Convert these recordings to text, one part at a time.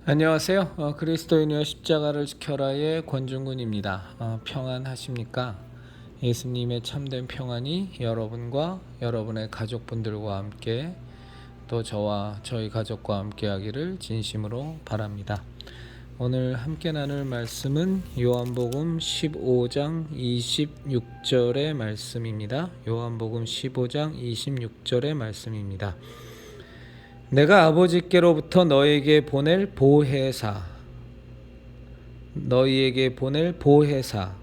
안녕하세요. 그리스도인이여 십자가를 지켜라의 권중근입니다. 평안하십니까? 예수님의 참된 평안이 여러분과 여러분의 가족분들과 함께 또 저와 저희 가족과 함께 하기를 진심으로 바랍니다. 오늘 함께 나눌 말씀은 요한복음 15장 26절의 말씀입니다. 요한복음 15장 26절의 말씀입니다. 내가 아버지께로부터 너희에게 보낼 보혜사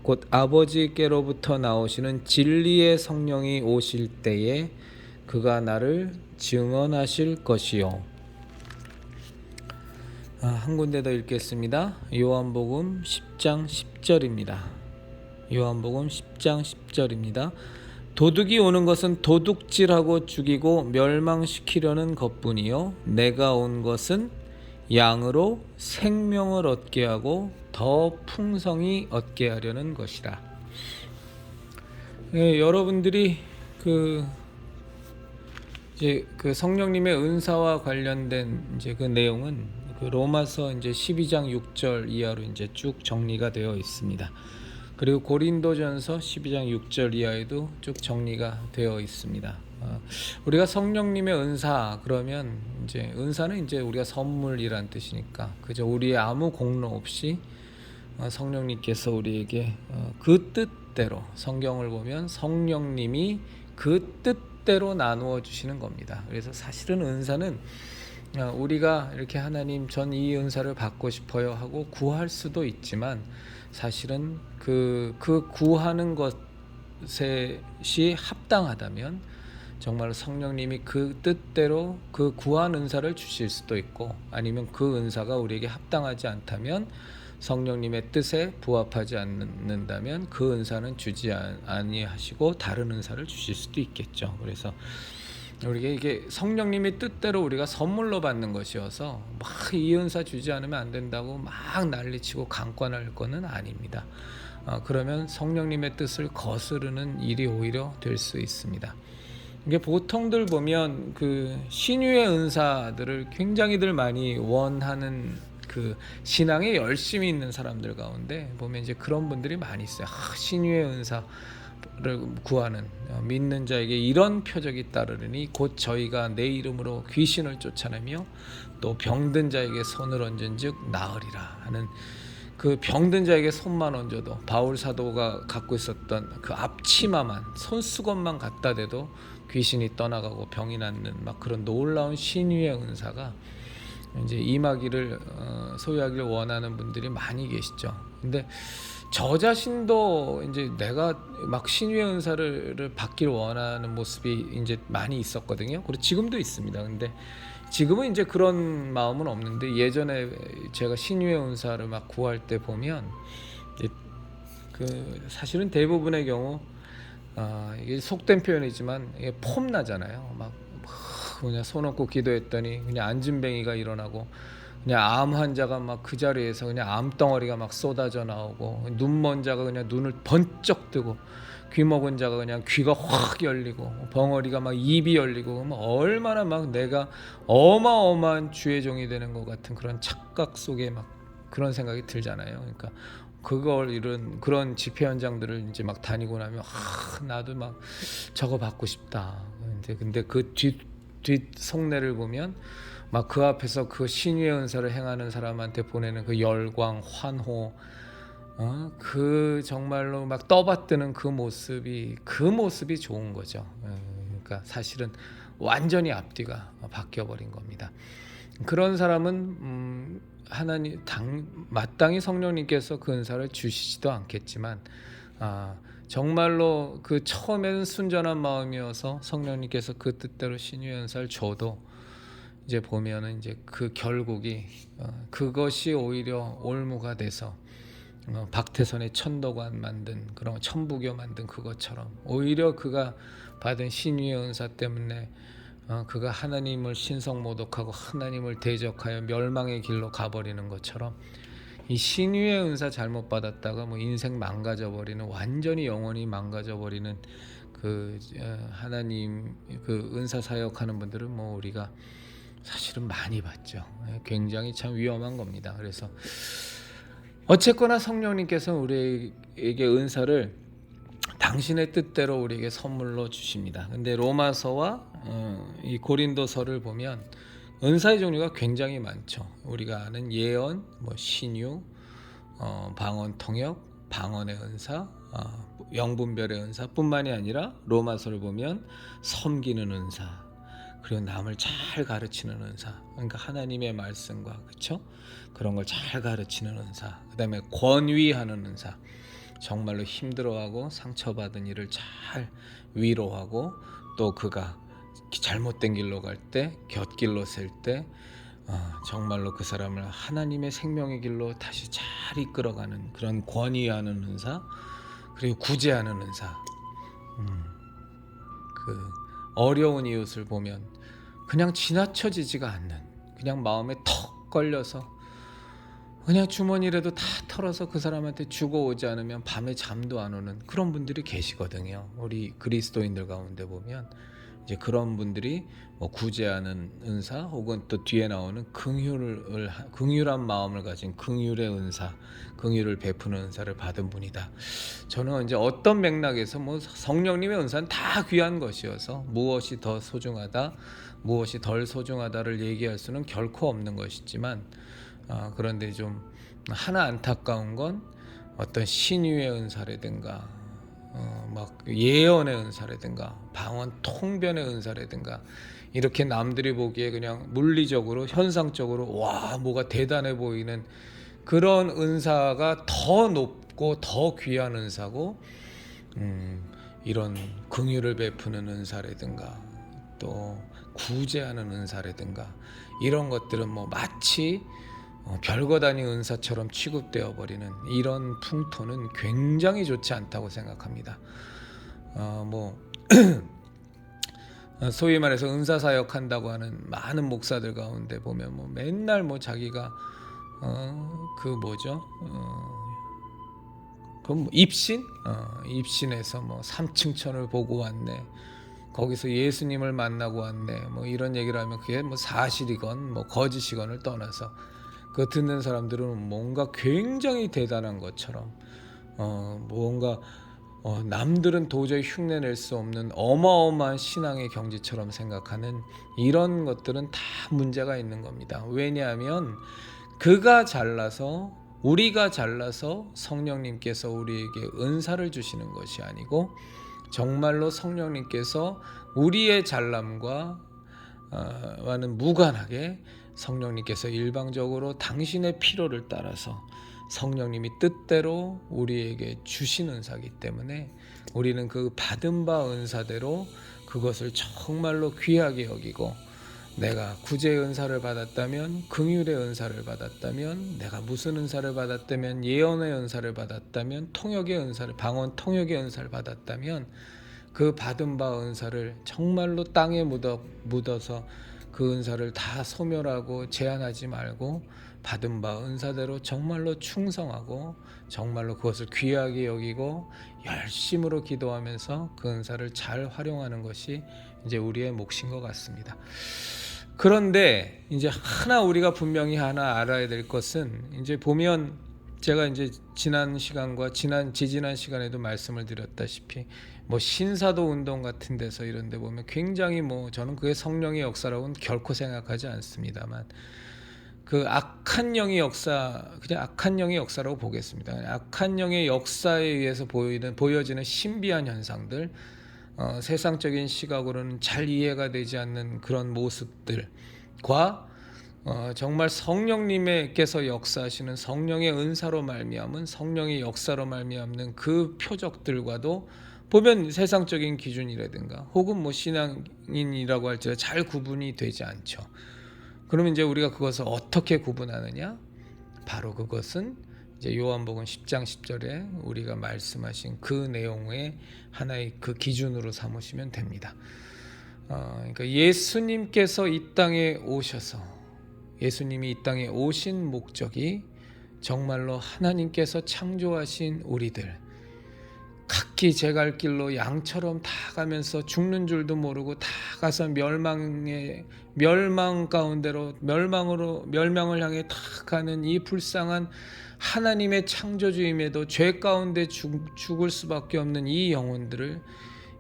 곧 아버지께로부터 나오시는 진리의 성령이 오실 때에 그가 나를 증언하실 것이요. 한 군데 더 읽겠습니다. 요한복음 10장 10절입니다. 요한복음 10장 10절입니다. 도둑이 오는 것은 도둑질하고 죽이고 멸망시키려는 것뿐이요 내가 온 것은 양으로 생명을 얻게 하고 더 풍성히 얻게 하려는 것이라. 여러분들이 이제 성령님의 은사와 관련된 이제 그 내용은 로마서 이제 12장 6절 이하로 이제 쭉 정리가 되어 있습니다. 그리고 고린도전서 12장 6절 이하에도 쭉 정리가 되어 있습니다. 우리가 성령님의 은사 그러면 이제 은사는 이제 우리가 선물이란 뜻이니까 그저 우리의 아무 공로 없이 성령님께서 우리에게 그 뜻대로 성경을 보면 성령님이 그 뜻대로 나누어 주시는 겁니다. 그래서 사실은 은사는 우리가 이렇게 하나님 전 이 은사를 받고 싶어요 하고 구할 수도 있지만 사실은 그 구하는 것에 합당하다면 정말 성령님이 그 뜻대로 그 구한 은사를 주실 수도 있고 아니면 그 은사가 우리에게 합당하지 않다면 성령님의 뜻에 부합하지 않는다면 그 은사는 주지 아니하시고 다른 은사를 주실 수도 있겠죠. 그래서 우리에게 이게 성령님의 뜻대로 우리가 선물로 받는 것이어서 막 이 은사 주지 않으면 안 된다고 막 난리치고 강권할 것은 아닙니다. 그러면 성령님의 뜻을 거스르는 일이 오히려 될 수 있습니다. 이게 보통들 보면 그 신유의 은사들을 굉장히들 많이 원하는 그 신앙에 열심히 있는 사람들 가운데 보면 이제 그런 분들이 많이 있어요. 신유의 은사를 구하는 믿는 자에게 이런 표적이 따르니 곧 저희가 내 이름으로 귀신을 쫓아내며 또 병든 자에게 손을 얹은즉 나으리라 하는 그 병든 자에게 손만 얹어도 바울 사도가 갖고 있었던 그 앞치마만 손수건만 갖다 대도 귀신이 떠나가고 병이 낫는 막 그런 놀라운 신유의 은사가 이제 임하기를 소유하기를 원하는 분들이 많이 계시죠. 근데 저 자신도 이제 내가 막 신유의 은사를 받기를 원하는 모습이 이제 많이 있었거든요. 그리고 지금도 있습니다. 근데 지금은 이제 그런 마음은 없는데 예전에 제가 신유의 은사를 막 구할 때 보면 그 사실은 대부분의 경우 이게 속된 표현이지만 이게 폼 나잖아요. 막 그냥 손 얹고 기도했더니 그냥 안진뱅이가 일어나고 그냥 암 환자가 막 그 자리에서 그냥 암덩어리가 막 쏟아져 나오고 눈먼 자가 그냥 눈을 번쩍 뜨고 귀 먹은 자가 그냥 귀가 확 열리고 벙어리가 막 입이 열리고 얼마나 막 내가 어마어마한 주의 종이 되는 것 같은 그런 착각 속에 막 그런 생각이 들잖아요. 그러니까 그걸 이런 그런 집회 현장들을 이제 막 다니고 나면 나도 막 저거 받고 싶다. 근데 그 뒷 속내를 보면 막 그 앞에서 그 신유의 은사를 행하는 사람한테 보내는 그 열광, 환호, 그 정말로 막 떠받드는 그 모습이 좋은 거죠. 그러니까 사실은 완전히 앞뒤가 바뀌어 버린 겁니다. 그런 사람은 하나님 마땅히 성령님께서 그 은사를 주시지도 않겠지만 정말로 그 처음에는 순전한 마음이어서 성령님께서 그 뜻대로 신유의 은사를 줘도 이제 보면은 이제 그 결국이 그것이 오히려 올무가 돼서 박태선의 천도관 만든 그런 천부교 만든 그것처럼 오히려 그가 받은 신유의 은사 때문에 그가 하나님을 신성모독하고 하나님을 대적하여 멸망의 길로 가버리는 것처럼 이 신유의 은사 잘못 받았다가 뭐 인생 망가져버리는 완전히 영원히 망가져버리는 그 하나님 그 은사 사역하는 분들은 뭐 우리가 사실은 많이 받죠. 굉장히 참 위험한 겁니다. 그래서 어쨌거나 성령님께서 우리에게 은사를 당신의 뜻대로 우리에게 선물로 주십니다. 근데 로마서와 이 고린도서를 보면 은사의 종류가 굉장히 많죠. 우리가 아는 예언, 뭐 신유, 방언 통역, 방언의 은사, 영분별의 은사뿐만이 아니라 로마서를 보면 섬기는 은사, 그리고 남을 잘 가르치는 은사, 그러니까 하나님의 말씀과 그렇죠? 그런 걸 잘 가르치는 은사, 그다음에 권위하는 은사, 정말로 힘들어하고 상처받은 이를 잘 위로하고 또 그가 잘못된 길로 갈 때, 곁길로 셀 때 정말로 그 사람을 하나님의 생명의 길로 다시 잘 이끌어가는 그런 권위하는 은사, 그리고 구제하는 은사. 그 어려운 이웃을 보면 그냥 지나쳐지지가 않는, 그냥 마음에 턱 걸려서 그냥 주머니라도 다 털어서 그 사람한테 주고 오지 않으면 밤에 잠도 안 오는 그런 분들이 계시거든요. 우리 그리스도인들 가운데 보면 이제 그런 분들이 뭐 구제하는 은사, 혹은 또 뒤에 나오는 긍휼한 마음을 가진 긍휼의 은사, 긍휼을 베푸는 은사를 받은 분이다. 저는 이제 어떤 맥락에서 뭐 성령님의 은사는 다 귀한 것이어서 무엇이 더 소중하다, 무엇이 덜 소중하다를 얘기할 수는 결코 없는 것이지만, 그런데 좀 하나 안타까운 건 어떤 신유의 은사라든가 막 예언의 은사라든가 방언 통변의 은사라든가 이렇게 남들이 보기에 그냥 물리적으로 현상적으로 와 뭐가 대단해 보이는 그런 은사가 더 높고 더 귀한 은사고, 이런 긍휼을 베푸는 은사라든가 또 구제하는 은사라든가 이런 것들은 뭐 마치 별것 아닌 은사처럼 취급되어 버리는 이런 풍토는 굉장히 좋지 않다고 생각합니다. 뭐 소위 말해서 은사 사역한다고 하는 많은 목사들 가운데 보면 뭐 맨날 뭐 자기가 그 뭐죠? 그 뭐 입신? 입신에서 뭐 3층천을 보고 왔네. 거기서 예수님을 만나고 왔네. 뭐 이런 얘기를 하면 그게 뭐 사실이건 뭐 거짓이건을 떠나서 그 듣는 사람들은 뭔가 굉장히 대단한 것처럼 뭔가 남들은 도저히 흉내낼 수 없는 어마어마한 신앙의 경지처럼 생각하는 이런 것들은 다 문제가 있는 겁니다. 왜냐하면 그가 잘나서, 우리가 잘나서 성령님께서 우리에게 은사를 주시는 것이 아니고 정말로 성령님께서 우리의 잘남과 와는 무관하게 성령님께서 일방적으로 당신의 필요를 따라서 성령님이 뜻대로 우리에게 주신 은사이기 때문에 우리는 그 받은 바 은사대로 그것을 정말로 귀하게 여기고, 내가 구제의 은사를 받았다면, 긍휼의 은사를 받았다면, 내가 무슨 은사를 받았다면, 예언의 은사를 받았다면, 통역의 은사를, 방언 통역의 은사를 받았다면 그 받은 바 은사를 정말로 땅에 묻어서 그 은사를 다 소멸하고 제한하지 말고 받은 바 은사대로 정말로 충성하고 정말로 그것을 귀하게 여기고 열심으로 기도하면서 그 은사를 잘 활용하는 것이 이제 우리의 몫인 것 같습니다. 그런데 이제 하나 우리가 분명히 하나 알아야 될 것은, 이제 보면 제가 이제 지난 시간과 지지난 시간에도 말씀을 드렸다시피 뭐 신사도 운동 같은 데서 이런 데 보면 굉장히 뭐 저는 그게 성령의 역사라고는 결코 생각하지 않습니다만 그 악한 영의 역사, 그냥 악한 영의 역사라고 보겠습니다. 악한 영의 역사에 의해서 보여지는 신비한 현상들, 세상적인 시각으로는 잘 이해가 되지 않는 그런 모습들과 정말 성령님께서 역사하시는 성령의 은사로 말미암은, 성령의 역사로 말미암는 그 표적들과도 보면 세상적인 기준이라든가 혹은 뭐 신앙인이라고 할지라도 잘 구분이 되지 않죠. 그러면 이제 우리가 그것을 어떻게 구분하느냐? 바로 그것은 이제 요한복음 10장 10절에 우리가 말씀하신 그 내용의 하나의 그 기준으로 삼으시면 됩니다. 그러니까 예수님께서 이 땅에 오셔서, 예수님이 이 땅에 오신 목적이 정말로 하나님께서 창조하신 우리들, 각기 제 갈 길로 양처럼 다 가면서 죽는 줄도 모르고 다 가서 멸망 가운데로 멸망을 향해 다 가는 이 불쌍한 하나님의 창조주임에도 죄 가운데 죽을 수밖에 없는 이 영혼들을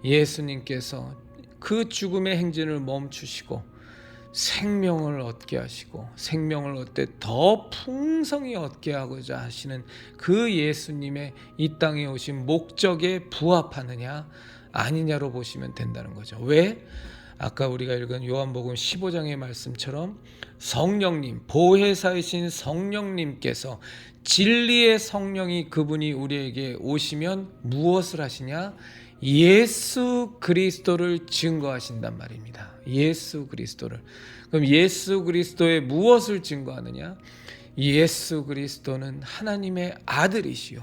예수님께서 그 죽음의 행진을 멈추시고 생명을 얻게 하시고 생명을 얻되 더 풍성히 얻게 하고자 하시는 그 예수님의 이 땅에 오신 목적에 부합하느냐 아니냐로 보시면 된다는 거죠. 왜? 아까 우리가 읽은 요한복음 15장의 말씀처럼 성령님, 보혜사이신 성령님께서 진리의 성령이 그분이 우리에게 오시면 무엇을 하시냐? 예수 그리스도를 증거하신단 말입니다. 예수 그리스도를. 그럼 예수 그리스도의 무엇을 증거하느냐? 예수 그리스도는 하나님의 아들이시요,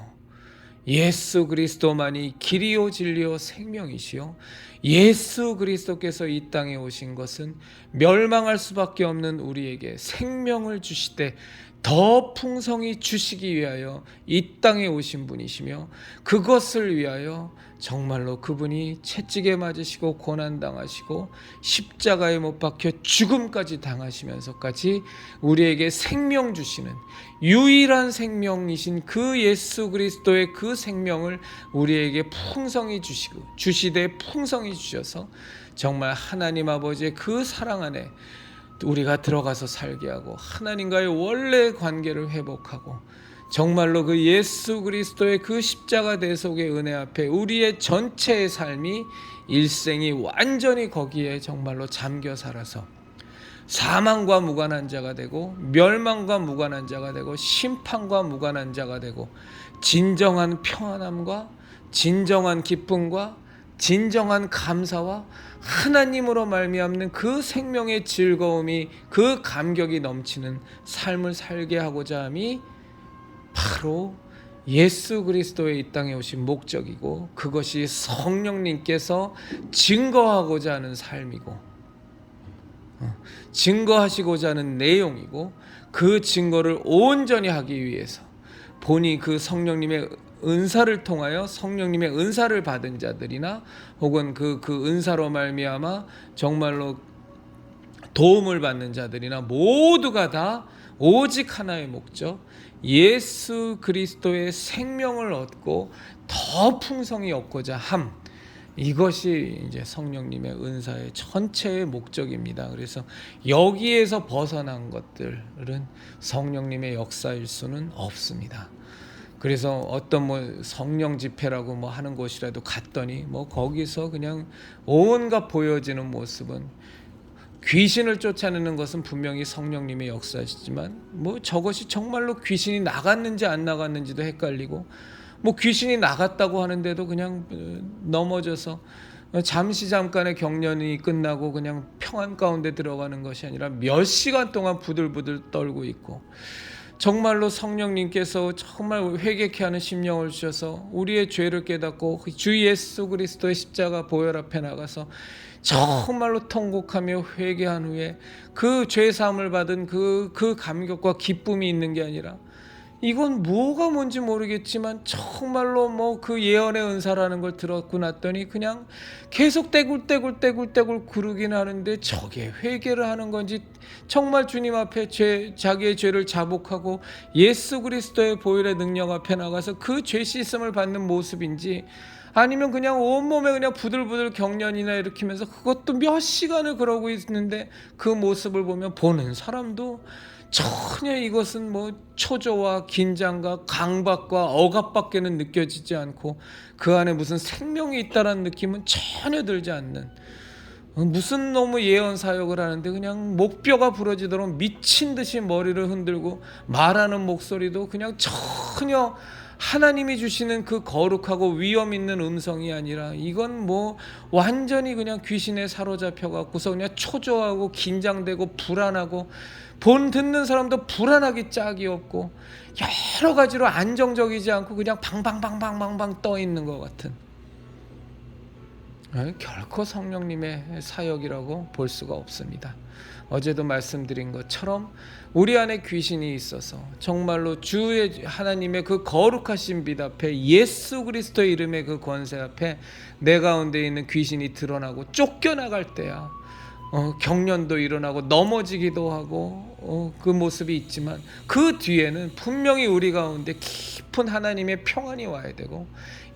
예수 그리스도만이 길이요 진리요 생명이시요, 예수 그리스도께서 이 땅에 오신 것은 멸망할 수밖에 없는 우리에게 생명을 주시되 더 풍성히 주시기 위하여 이 땅에 오신 분이시며, 그것을 위하여 정말로 그분이 채찍에 맞으시고 고난당하시고 십자가에 못 박혀 죽음까지 당하시면서까지 우리에게 생명 주시는 유일한 생명이신 그 예수 그리스도의 그 생명을 우리에게 풍성히 주시되 풍성히 주셔서 정말 하나님 아버지의 그 사랑 안에 우리가 들어가서 살게 하고 하나님과의 원래 관계를 회복하고 정말로 그 예수 그리스도의 그 십자가 대속의 은혜 앞에 우리의 전체의 삶이 일생이 완전히 거기에 정말로 잠겨 살아서 사망과 무관한 자가 되고 멸망과 무관한 자가 되고 심판과 무관한 자가 되고 진정한 평안함과 진정한 기쁨과 진정한 감사와 하나님으로 말미암는 그 생명의 즐거움이, 그 감격이 넘치는 삶을 살게 하고자 함이 바로 예수 그리스도의 이 땅에 오신 목적이고, 그것이 성령님께서 증거하고자 하는 삶이고 증거하시고자 하는 내용이고, 그 증거를 온전히 하기 위해서 본이 그 성령님의 은사를 통하여 성령님의 은사를 받은 자들이나 혹은 그 은사로 말미암아 정말로 도움을 받는 자들이나 모두가 다 오직 하나의 목적, 예수 그리스도의 생명을 얻고 더 풍성히 얻고자 함, 이것이 이제 성령님의 은사의 전체의 목적입니다. 그래서 여기에서 벗어난 것들은 성령님의 역사일 수는 없습니다. 그래서 어떤 성령 집회라고 하는 곳이라도 갔더니 거기서 그냥 온갖 보여지는 모습은, 귀신을 쫓아내는 것은 분명히 성령님의 역사시지만 저것이 정말로 귀신이 나갔는지 안 나갔는지도 헷갈리고, 귀신이 나갔다고 하는데도 그냥 넘어져서 잠깐의 경련이 끝나고 그냥 평안 가운데 들어가는 것이 아니라 몇 시간 동안 부들부들 떨고 있고, 정말로 성령님께서 정말 회개케 하는 심령을 주셔서 우리의 죄를 깨닫고 주 예수 그리스도의 십자가 보혈 앞에 나가서 정말로 통곡하며 회개한 후에 그 죄사함을 받은 그 감격과 기쁨이 있는 게 아니라, 이건 뭐가 뭔지 모르겠지만 정말로 그 예언의 은사라는 걸 들었고 났더니 그냥 계속 떼굴떼굴 구르긴 하는데 저게 회개를 하는 건지, 정말 주님 앞에 자기의 죄를 자복하고 예수 그리스도의 보혈의 능력 앞에 나가서 그 죄 씻음을 받는 모습인지, 아니면 그냥 온몸에 그냥 부들부들 경련이나 일으키면서 그것도 몇 시간을 그러고 있는데 그 모습을 보면 보는 사람도 전혀 이것은 초조와 긴장과 강박과 억압밖에는 느껴지지 않고 그 안에 무슨 생명이 있다라는 느낌은 전혀 들지 않는, 무슨 너무 예언 사역을 하는데 그냥 목뼈가 부러지도록 미친 듯이 머리를 흔들고 말하는 목소리도 그냥 전혀 하나님이 주시는 그 거룩하고 위엄 있는 음성이 아니라, 이건 완전히 그냥 귀신에 사로잡혀 갖고서 그냥 초조하고 긴장되고 불안하고, 듣는 사람도 불안하기 짝이 없고 여러 가지로 안정적이지 않고 그냥 방방방방방방 떠 있는 것 같은, 결코 성령님의 사역이라고 볼 수가 없습니다. 어제도 말씀드린 것처럼 우리 안에 귀신이 있어서 정말로 주의 하나님의 그 거룩하신 빛 앞에 예수 그리스도의 이름의 그 권세 앞에 내 가운데 있는 귀신이 드러나고 쫓겨나갈 때야 경련도 일어나고 넘어지기도 하고 그 모습이 있지만 그 뒤에는 분명히 우리 가운데 깊은 하나님의 평안이 와야 되고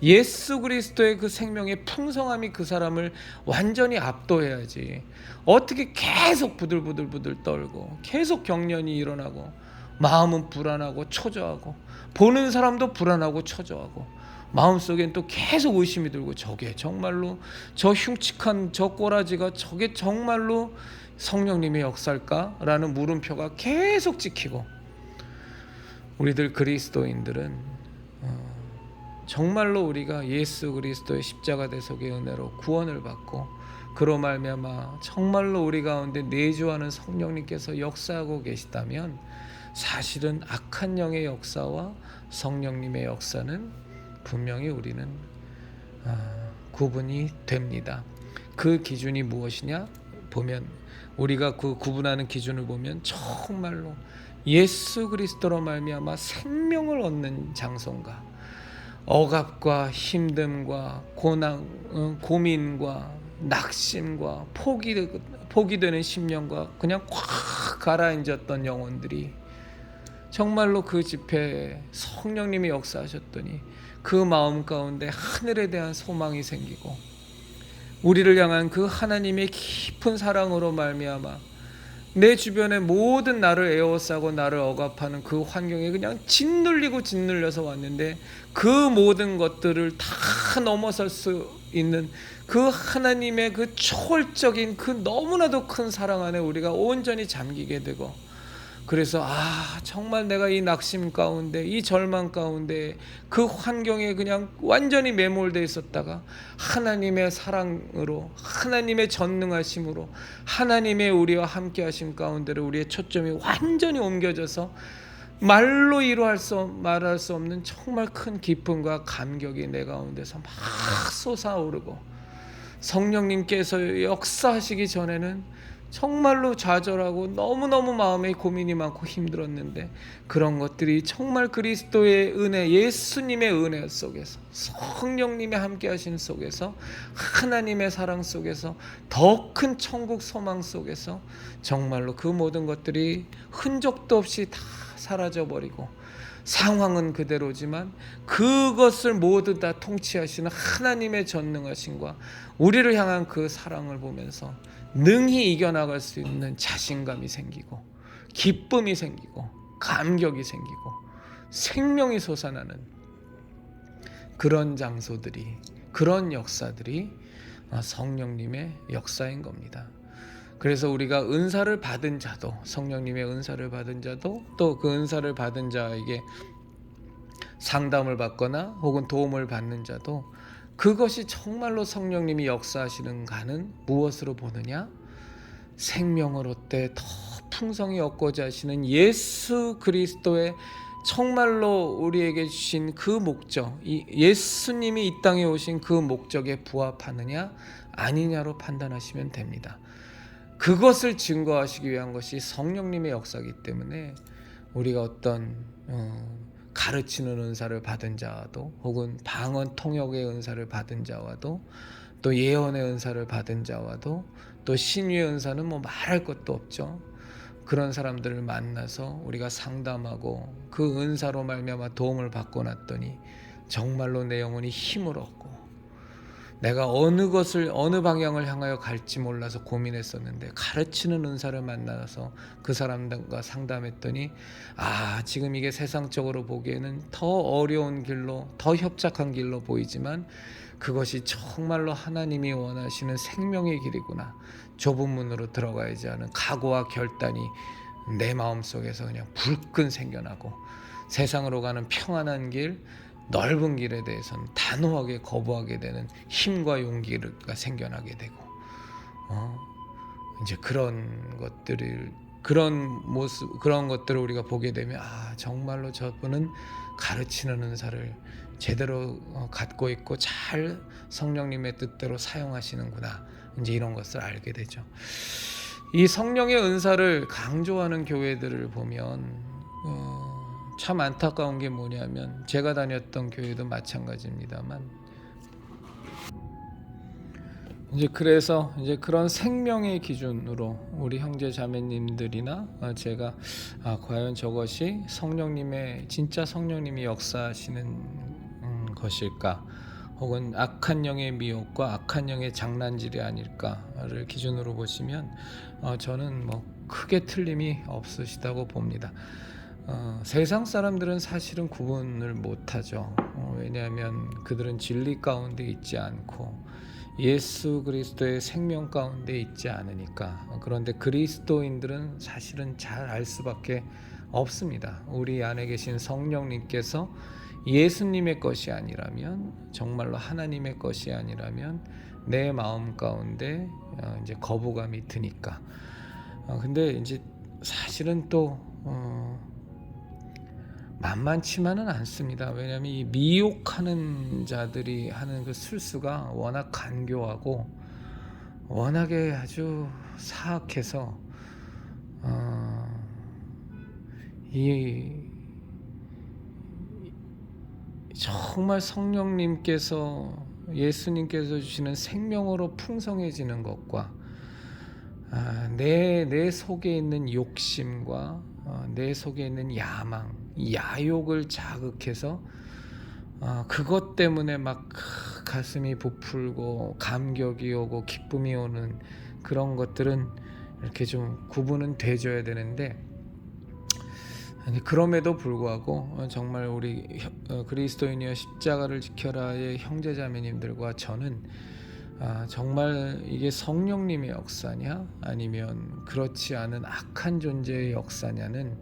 예수 그리스도의 그 생명의 풍성함이 그 사람을 완전히 압도해야지. 어떻게 계속 부들부들 떨고 계속 경련이 일어나고 마음은 불안하고 초조하고 보는 사람도 불안하고 초조하고 마음속엔 또 계속 의심이 들고 저게 정말로 저 흉측한 저 꼬라지가 저게 정말로 성령님의 역사일까? 라는 물음표가 계속 찍히고 우리들 그리스도인들은 정말로 우리가 예수 그리스도의 십자가 대속의 은혜로 구원을 받고 그로 말미암아 정말로 우리 가운데 내주하는 성령님께서 역사하고 계시다면 사실은 악한 영의 역사와 성령님의 역사는 분명히 우리는 구분이 됩니다. 그 기준이 무엇이냐 보면 우리가 그 구분하는 기준을 보면 정말로 예수 그리스도로 말미암아 생명을 얻는 장소인가, 억압과 힘듦과 고난, 고민과 낙심과 포기되는 심령과 그냥 콱 가라앉았던 영혼들이 정말로 그 집회에 성령님이 역사하셨더니 그 마음 가운데 하늘에 대한 소망이 생기고 우리를 향한 그 하나님의 깊은 사랑으로 말미암아 내 주변의 모든 나를 에워싸고 나를 억압하는 그 환경에 그냥 짓눌려서 왔는데 그 모든 것들을 다 넘어설 수 있는 그 하나님의 그 초월적인 그 너무나도 큰 사랑 안에 우리가 온전히 잠기게 되고 그래서 정말 내가 이 낙심 가운데 이 절망 가운데 그 환경에 그냥 완전히 매몰되어 있었다가 하나님의 사랑으로 하나님의 전능하심으로 하나님의 우리와 함께 하심 가운데로 우리의 초점이 완전히 옮겨져서 말로 말할 수 없는 정말 큰 기쁨과 감격이 내 가운데서 막 솟아오르고 성령님께서 역사하시기 전에는 정말로 좌절하고 너무너무 마음에 고민이 많고 힘들었는데 그런 것들이 정말 그리스도의 은혜, 예수님의 은혜 속에서 성령님의 함께 하신 속에서 하나님의 사랑 속에서 더 큰 천국 소망 속에서 정말로 그 모든 것들이 흔적도 없이 다 사라져버리고 상황은 그대로지만 그것을 모두 다 통치하시는 하나님의 전능하심과 우리를 향한 그 사랑을 보면서 능히 이겨나갈 수 있는 자신감이 생기고 기쁨이 생기고 감격이 생기고 생명이 솟아나는 그런 장소들이 그런 역사들이 성령님의 역사인 겁니다. 그래서 우리가 은사를 받은 자도 성령님의 은사를 받은 자도 또 그 은사를 받은 자에게 상담을 받거나 혹은 도움을 받는 자도 그것이 정말로 성령님이 역사하시는가는 무엇으로 보느냐? 생명을 얻되 더 풍성히 얻고자 하시는 예수 그리스도의 정말로 우리에게 주신 그 목적, 예수님이 이 땅에 오신 그 목적에 부합하느냐 아니냐로 판단하시면 됩니다. 그것을 증거하시기 위한 것이 성령님의 역사이기 때문에 우리가 어떤 가르치는 은사를 받은 자와도 혹은 방언 통역의 은사를 받은 자와도 또 예언의 은사를 받은 자와도 또 신유의 은사는 뭐 말할 것도 없죠. 그런 사람들을 만나서 우리가 상담하고 그 은사로 말미암아 도움을 받고 났더니 정말로 내 영혼이 힘을 얻고 내가 어느 방향을 향하여 갈지 몰라서 고민했었는데 가르치는 은사를 만나서 그 사람들과 상담했더니 지금 이게 세상적으로 보기에는 더 어려운 길로 더 협착한 길로 보이지만 그것이 정말로 하나님이 원하시는 생명의 길이구나. 좁은 문으로 들어가야지 하는 각오와 결단이 내 마음속에서 그냥 불끈 생겨나고 세상으로 가는 평안한 길 넓은 길에 대해서는 단호하게 거부하게 되는 힘과 용기가 생겨나게 되고 이제 그런 것들을 우리가 보게 되면 정말로 저분은 가르치는 은사를 제대로 갖고 있고 잘 성령님의 뜻대로 사용하시는구나. 이제 이런 것을 알게 되죠. 이 성령의 은사를 강조하는 교회들을 보면 참 안타까운 게 뭐냐면 제가 다녔던 교회도 마찬가지입니다만 이제 그래서 이제 그런 생명의 기준으로 우리 형제 자매님들이나 제가 과연 저것이 성령님의 진짜 성령님이 역사하시는 것일까, 혹은 악한 영의 미혹과 악한 영의 장난질이 아닐까를 기준으로 보시면 저는 뭐 크게 틀림이 없으시다고 봅니다. 세상 사람들은 사실은 구분을 못하죠. 왜냐하면 그들은 진리 가운데 있지 않고 예수 그리스도의 생명 가운데 있지 않으니까. 그런데 그리스도인들은 사실은 잘 알 수밖에 없습니다. 우리 안에 계신 성령님께서 예수님의 것이 아니라면, 정말로 하나님의 것이 아니라면 내 마음 가운데 이제 거부감이 드니까. 근데 이제 사실은 또 만만치만은 않습니다. 왜냐하면 이 미혹하는 자들이 하는 그 술수가 워낙 간교하고 워낙에 아주 사악해서 이 정말 성령님께서 예수님께서 주시는 생명으로 풍성해지는 것과 내 속에 있는 욕심과 내 속에 있는 야망, 야욕을 자극해서 그것 때문에 막 가슴이 부풀고 감격이 오고 기쁨이 오는 그런 것들은 이렇게 좀 구분은 돼줘야 되는데, 그럼에도 불구하고 정말 우리 그리스도인이여 십자가를 지켜라의 형제자매님들과 저는 정말 이게 성령님의 역사냐 아니면 그렇지 않은 악한 존재의 역사냐는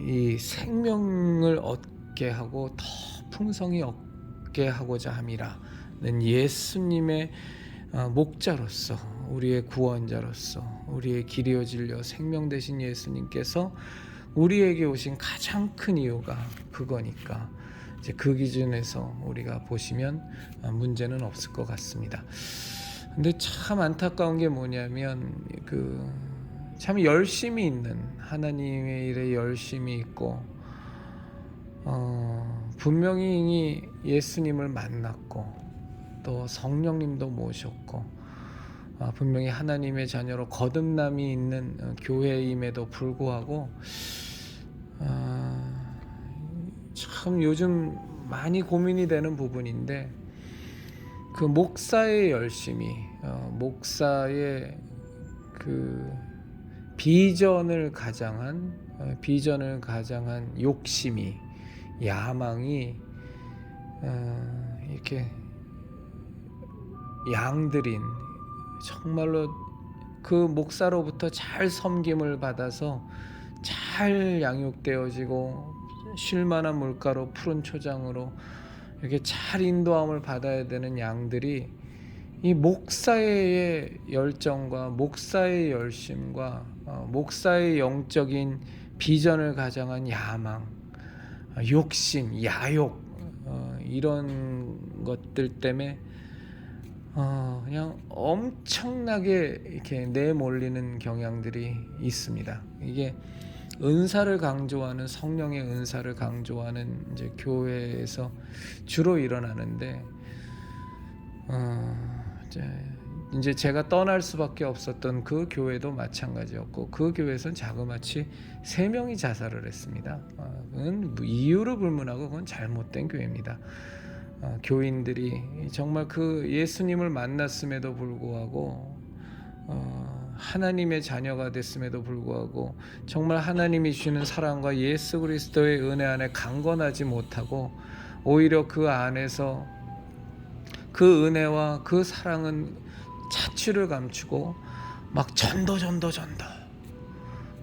이 생명을 얻게 하고 더 풍성히 얻게 하고자 함이라는 예수님의 목자로서, 우리의 구원자로서, 우리의 길이요 진리요 생명 되신 예수님께서 우리에게 오신 가장 큰 이유가 그거니까 이제 그 기준에서 우리가 보시면 문제는 없을 것 같습니다. 근데 참 안타까운 게 뭐냐면 참 열심히 있는, 하나님의 일에 열심히 있고 분명히 예수님을 만났고 또 성령님도 모셨고 분명히 하나님의 자녀로 거듭남이 있는 교회임에도 불구하고 참 요즘 많이 고민이 되는 부분인데, 그 목사의 열심이, 목사의 그 비전을 가장한 욕심이, 야망이 이렇게 양들인, 정말로 그 목사로부터 잘 섬김을 받아서 잘 양육되어지고 쉴만한 물가로 푸른 초장으로 이렇게 잘 인도함을 받아야 되는 양들이 이 목사의 열정과 목사의 열심과 목사의 영적인 비전을 가장한 야망, 욕심, 야욕, 이런 것들 때문에 그냥 엄청나게 이렇게 내몰리는 경향들이 있습니다. 이게 은사를 강조하는, 성령의 은사를 강조하는 이제 교회에서 주로 일어나는데, 이제 제가 떠날 수밖에 없었던 그 교회도 마찬가지였고, 그 교회에서는 자그마치 3명이 자살을 했습니다. 그건 이유를 불문하고 그건 잘못된 교회입니다. 교인들이 정말 그 예수님을 만났음에도 불구하고 하나님의 자녀가 됐음에도 불구하고 정말 하나님이 주시는 사랑과 예수 그리스도의 은혜 안에 강건하지 못하고 오히려 그 안에서 그 은혜와 그 사랑은 자취를 감추고 막 전도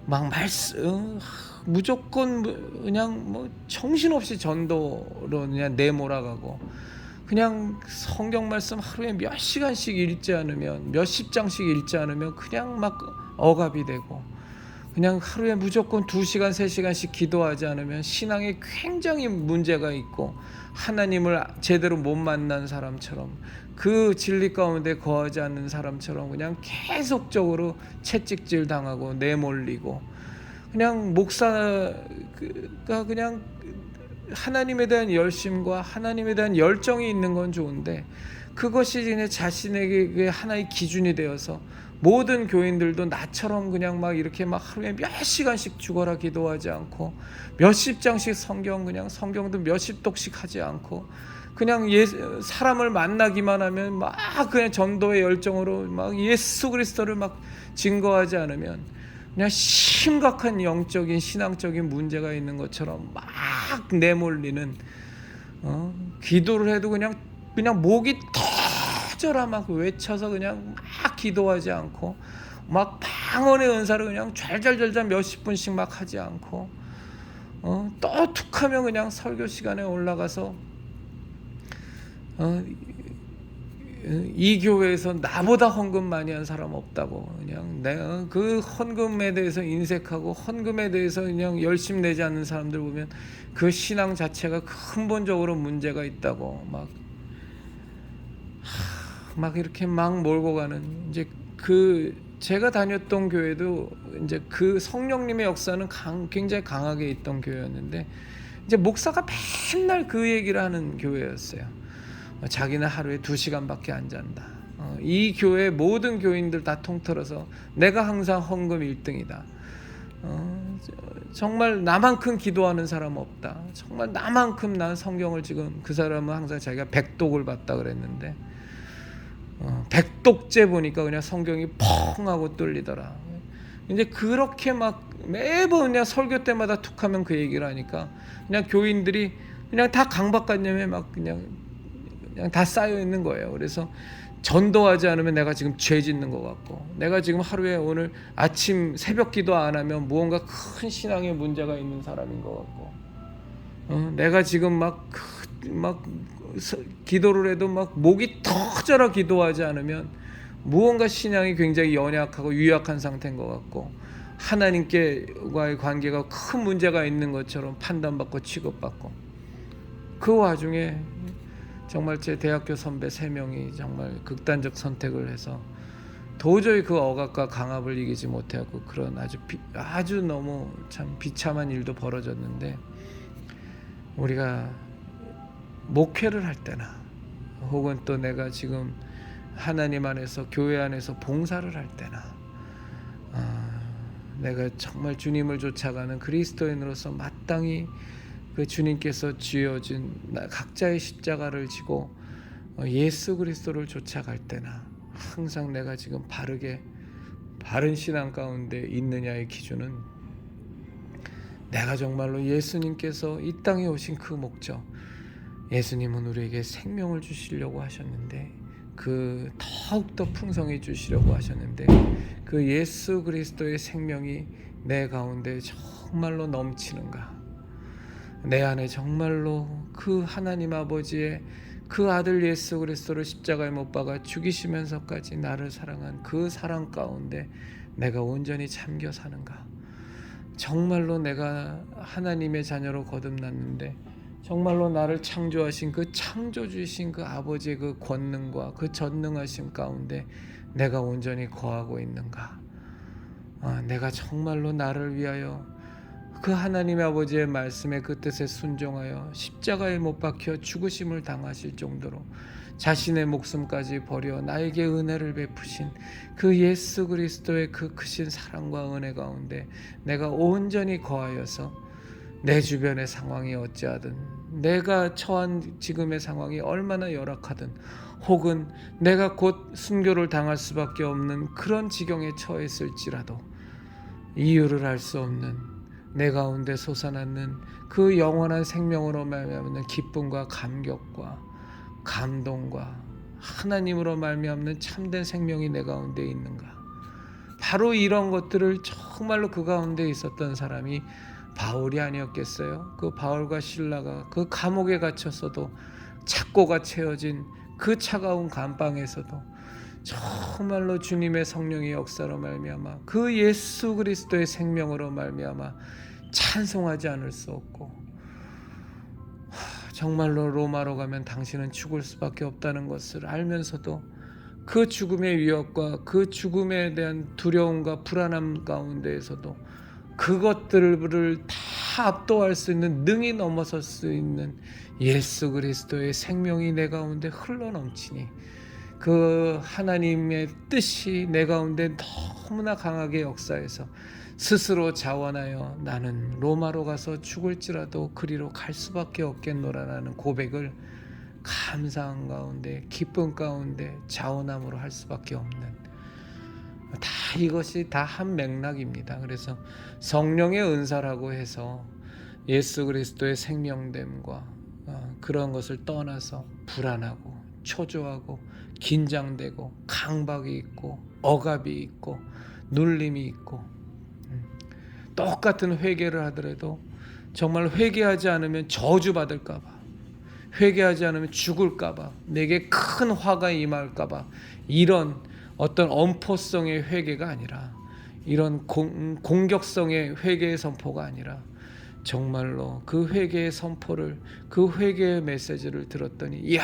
막 말씀 무조건 그냥 뭐 정신없이 전도로 그냥 내몰아가고, 그냥 성경 말씀 하루에 몇 시간씩 읽지 않으면, 몇십 장씩 읽지 않으면 그냥 막 억압이 되고, 그냥 하루에 무조건 2시간 3시간씩 기도하지 않으면 신앙에 굉장히 문제가 있고 하나님을 제대로 못 만난 사람처럼 그 진리 가운데 거하지 않는 사람처럼 그냥 계속적으로 채찍질 당하고 내몰리고 그냥 목사가 그냥 하나님에 대한 열심과 하나님에 대한 열정이 있는 건 좋은데 그것이 그냥 자신에게 하나의 기준이 되어서 모든 교인들도 나처럼 그냥 막 이렇게 막 하루에 몇 시간씩 죽어라 기도하지 않고 몇십 장씩 그냥 성경도 몇십 독씩 하지 않고 그냥 사람을 만나기만 하면 막 그냥 전도의 열정으로 막 예수 그리스도를 막 증거하지 않으면 그냥 심각한 영적인 신앙적인 문제가 있는 것처럼 막 내몰리는 기도를 해도 그냥 목이 터져라 막 외쳐서 그냥 막 기도하지 않고 막 방언의 은사를 그냥 잘잘잘잘 몇십 분씩 막 하지 않고 또 툭하면 그냥 설교 시간에 올라가서 이 교회에서 나보다 헌금 많이 한 사람 없다고 그냥 내가 그 헌금에 대해서 인색하고 헌금에 대해서 그냥 열심 내지 않는 사람들 보면 그 신앙 자체가 근본적으로 문제가 있다고 막 이렇게 막 몰고 가는 이제 제가 다녔던 교회도 이제 그 성령님의 역사는 굉장히 강하게 있던 교회였는데 이제 목사가 맨날 그 얘기를 하는 교회였어요. 자기는 하루에 2시간밖에 안 잔다. 이 교회 모든 교인들 다 통틀어서 내가 항상 헌금 1등이다. 정말 나만큼 기도하는 사람 없다. 정말 나만큼 난 성경을 지금 그 사람은 항상 자기가 백독을 봤다 그랬는데 백독제 보니까 그냥 성경이 펑 하고 뚫리더라. 이제 그렇게 막 매번 그냥 설교 때마다 툭하면 그 얘기를 하니까 그냥 교인들이 그냥 다 강박관념에 막 그냥 다 쌓여 있는 거예요. 그래서 전도하지 않으면 내가 지금 죄 짓는 것 같고 내가 지금 하루에 오늘 아침 새벽 기도 안 하면 무언가 큰 신앙의 문제가 있는 사람인 것 같고 내가 지금 막 기도를 해도 막 목이 터져라 기도하지 않으면 무언가 신앙이 굉장히 연약하고 유약한 상태인 것 같고 하나님께와의 관계가 큰 문제가 있는 것처럼 판단받고 취급받고 그 와중에 정말 제 대학교 선배 3명이 정말 극단적 선택을 해서 도저히 그 억압과 강압을 이기지 못하고 그런 아주 너무 참 비참한 일도 벌어졌는데 우리가 목회를 할 때나 혹은 또 내가 지금 하나님 안에서 교회 안에서 봉사를 할 때나 내가 정말 주님을 쫓아가는 그리스도인으로서 마땅히 그 주님께서 쥐어진 각자의 십자가를 지고 예수 그리스도를 쫓아갈 때나 항상 내가 지금 바른 신앙 가운데 있느냐의 기준은 내가 정말로 예수님께서 이 땅에 오신 그 목적, 예수님은 우리에게 생명을 주시려고 하셨는데 그 더욱더 풍성히 주시려고 하셨는데 그 예수 그리스도의 생명이 내 가운데 정말로 넘치는가? 내 안에 정말로 그 하나님 아버지의 그 아들 예수 그리스도를 십자가에 못 박아 죽이시면서까지 나를 사랑한 그 사랑 가운데 내가 온전히 잠겨 사는가? 정말로 내가 하나님의 자녀로 거듭났는데 정말로 나를 창조하신 그 창조주이신 그 아버지의 그 권능과 그 전능하심 가운데 내가 온전히 거하고 있는가? 내가 정말로 나를 위하여 그 하나님의 아버지의 말씀에 그 뜻에 순종하여 십자가에 못 박혀 죽으심을 당하실 정도로 자신의 목숨까지 버려 나에게 은혜를 베푸신 그 예수 그리스도의 그 크신 사랑과 은혜 가운데 내가 온전히 거하여서 내 주변의 상황이 어찌하든 내가 처한 지금의 상황이 얼마나 열악하든 혹은 내가 곧 순교를 당할 수밖에 없는 그런 지경에 처했을지라도 이유를 알 수 없는 내 가운데 솟아나는 그 영원한 생명으로 말미암는 기쁨과 감격과 감동과 하나님으로 말미암는 참된 생명이 내 가운데 있는가? 바로 이런 것들을 정말로 그 가운데 있었던 사람이 바울이 아니었겠어요? 그 바울과 실라가 그 감옥에 갇혔어도 착고가 채워진 그 차가운 감방에서도 정말로 주님의 성령의 역사로 말미암아 그 예수 그리스도의 생명으로 말미암아 찬송하지 않을 수 없고, 정말로 로마로 가면 당신은 죽을 수밖에 없다는 것을 알면서도 그 죽음의 위협과 그 죽음에 대한 두려움과 불안함 가운데에서도 그것들을 다 압도할 수 있는, 능히 넘어설 수 있는 예수 그리스도의 생명이 내 가운데 흘러넘치니 그 하나님의 뜻이 내 가운데 너무나 강하게 역사해서 스스로 자원하여 나는 로마로 가서 죽을지라도 그리로 갈 수밖에 없겠노라라는 고백을 감사한 가운데, 기쁨 가운데 자원함으로 할 수밖에 없는, 다 이것이 다 한 맥락입니다. 그래서 성령의 은사라고 해서 예수 그리스도의 생명됨과 그런 것을 떠나서 불안하고 초조하고 긴장되고 강박이 있고 억압이 있고 눌림이 있고, 똑같은 회개를 하더라도 정말 회개하지 않으면 저주받을까봐, 회개하지 않으면 죽을까봐, 내게 큰 화가 임할까봐, 이런 어떤 엄포성의 회개가 아니라, 이런 공격성의 회개의 선포가 아니라, 정말로 그 회개의 선포를, 그 회개의 메시지를 들었더니, 이야,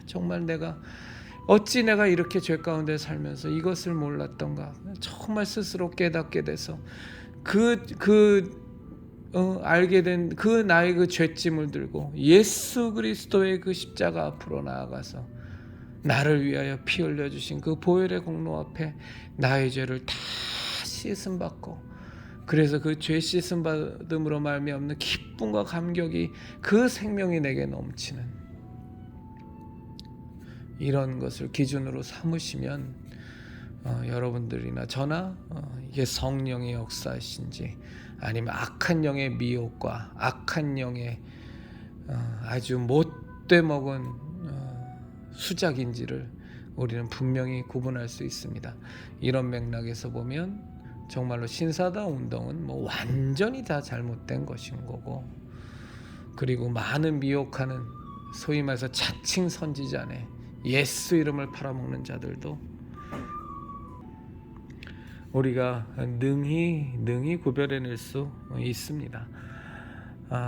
정말 어찌 내가 이렇게 죄 가운데 살면서 이것을 몰랐던가, 정말 스스로 깨닫게 돼서 알게 된 그 나의 그 죄짐을 들고 예수 그리스도의 그 십자가 앞으로 나아가서 나를 위하여 피 흘려주신 그 보혈의 공로 앞에 나의 죄를 다 씻음 받고, 그래서 그 죄 씻음 받음으로 말미암는 기쁨과 감격이, 그 생명이 내게 넘치는, 이런 것을 기준으로 삼으시면 여러분들이나 저나 이게 성령의 역사이신지 아니면 악한 영의 미혹과 악한 영의 아주 못돼 먹은 수작인지를 우리는 분명히 구분할 수 있습니다. 이런 맥락에서 보면 정말로 신사다 운동은 완전히 다 잘못된 것인 거고, 그리고 많은 미혹하는 소위 말해서 자칭 선지자네 예수 이름을 팔아먹는 자들도 우리가 능히 구별해낼 수 있습니다.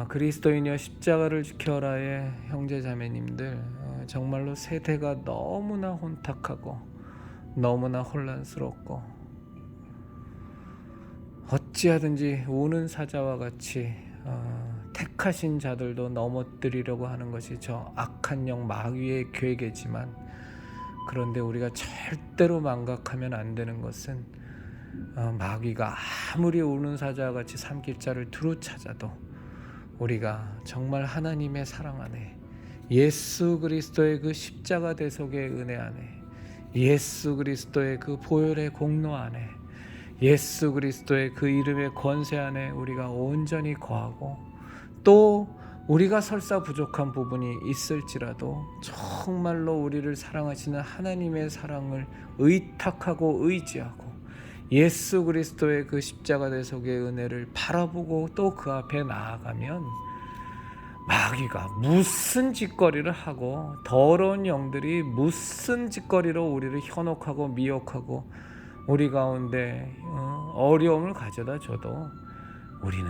그리스도인이여 십자가를 지켜라의 형제자매님들, 정말로 세대가 너무나 혼탁하고 너무나 혼란스럽고 어찌하든지 우는 사자와 같이 택하신 자들도 넘어뜨리려고 하는 것이 저 악한 영 마귀의 계획이지만, 그런데 우리가 절대로 망각하면 안 되는 것은 마귀가 아무리 우는 사자와 같이 삼킬 자를 두루 찾아도 우리가 정말 하나님의 사랑 안에, 예수 그리스도의 그 십자가 대속의 은혜 안에, 예수 그리스도의 그 보혈의 공로 안에, 예수 그리스도의 그 이름의 권세 안에 우리가 온전히 거하고, 또 우리가 설사 부족한 부분이 있을지라도 정말로 우리를 사랑하시는 하나님의 사랑을 의탁하고 의지하고 예수 그리스도의 그 십자가 대속의 은혜를 바라보고 또 그 앞에 나아가면, 마귀가 무슨 짓거리를 하고 더러운 영들이 무슨 짓거리로 우리를 현혹하고 미혹하고 우리 가운데 어려움을 가져다 줘도 우리는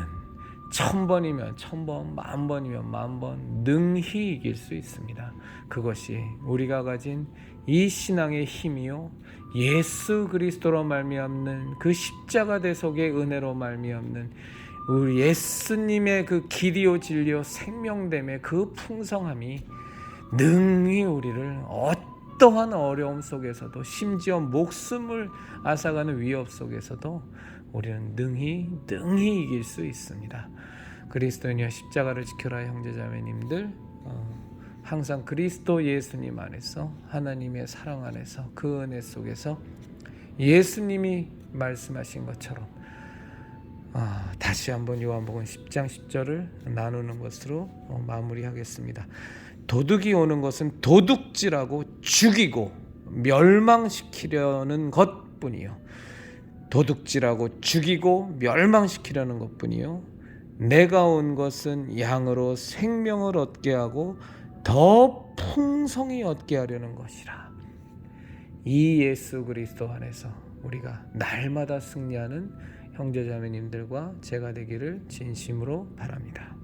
1000번이면 1000번, 10,000번이면 10,000번 능히 이길 수 있습니다. 그것이 우리가 가진 이 신앙의 힘이요, 예수 그리스도로 말미암는 그 십자가 대속의 은혜로 말미암는 우리 예수님의 그 길이요 진리요 생명됨의 그 풍성함이 능히 우리를 어떠한 어려움 속에서도, 심지어 목숨을 앗아가는 위협 속에서도 우리는 능히 이길 수 있습니다. 그리스도인이여 십자가를 지켜라 형제자매님들, 항상 그리스도 예수님 안에서, 하나님의 사랑 안에서, 그 은혜 속에서 예수님이 말씀하신 것처럼 다시 한번 요한복음 10장 10절을 나누는 것으로 마무리하겠습니다. 도둑이 오는 것은 도둑질하고 죽이고 멸망시키려는 것뿐이요, 도둑질하고 죽이고 멸망시키려는 것뿐이요, 내가 온 것은 양으로 생명을 얻게 하고 더 풍성히 얻게 하려는 것이라. 이 예수 그리스도 안에서 우리가 날마다 승리하는 형제자매님들과 제가 되기를 진심으로 바랍니다.